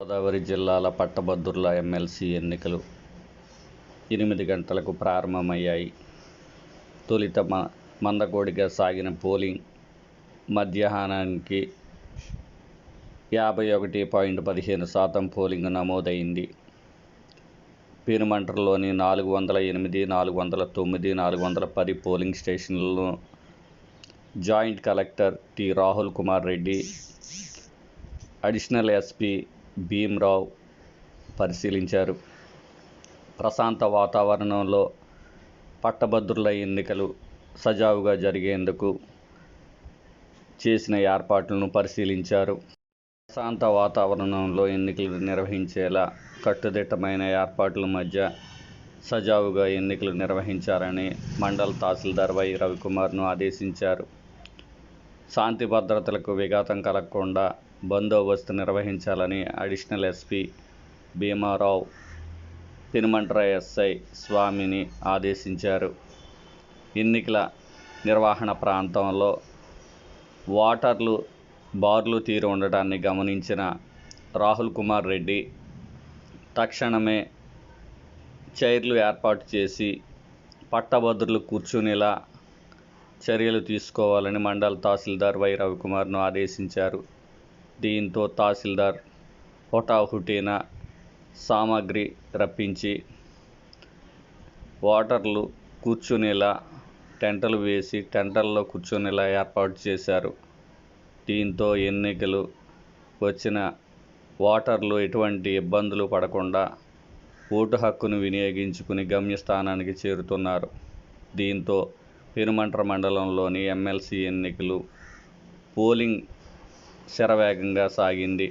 గోదావరి జిల్లాల పట్టభద్రుల ఎమ్మెల్సీ ఎన్నికలు 8 గంటలకు ప్రారంభమయ్యాయి. తొలుత మందకొడిగా సాగిన పోలింగ్ మధ్యాహ్నానికి 51.15% పోలింగ్ నమోదైంది. పెనుమంట్రలోని 408, 409, 410 పోలింగ్ స్టేషన్లను joint collector T. Rahul Kumar Reddy, additional SP Bhimrao పరిశీలించారు. ప్రశాంత వాతావరణంలో పట్టభద్రుల ఎన్నికలు సజావుగా జరిగేందుకు చేసిన ఏర్పాట్లను పరిశీలించారు. ప్రశాంత వాతావరణంలో ఎన్నికలు నిర్వహించేలా కట్టుదిట్టమైన ఏర్పాట్ల మధ్య సజావుగా ఎన్నికలు నిర్వహించాలని మండల తహసీల్దార్ వై. రవికుమార్ను ఆదేశించారు. శాంతి భద్రతలకు విఘాతం కలగకుండా బందోబస్తు నిర్వహించాలని additional SP Bhimarao Penumantra SI స్వామిని ఆదేశించారు. ఎన్నికల నిర్వహణ ప్రాంతంలో ఓటర్లు బారులు తీరి ఉండటాన్ని గమనించిన రాహుల్ కుమార్ రెడ్డి తక్షణమే చైర్లు ఏర్పాటు చేసి పట్టభద్రులు కూర్చునేలా చర్యలు తీసుకోవాలని మండల తహసీల్దార్ వై. రవికుమార్ను ఆదేశించారు. దీంతో తహసీల్దార్ హుటాహుటిన సామగ్రి రప్పించి ఓటర్లు కూర్చునేలా టెంటలు వేసి టెంటల్లో కూర్చునేలా ఏర్పాటు చేశారు. దీంతో ఎన్నికలు వచ్చిన ఓటర్లు ఎటువంటి ఇబ్బందులు పడకుండా ఓటు హక్కును వినియోగించుకుని గమ్యస్థానానికి చేరుతున్నారు. దీంతో పెనుమంట్ర మండలంలోని ఎమ్మెల్సీ ఎన్నికలు పోలింగ్ శరవేగంగా సాగింది.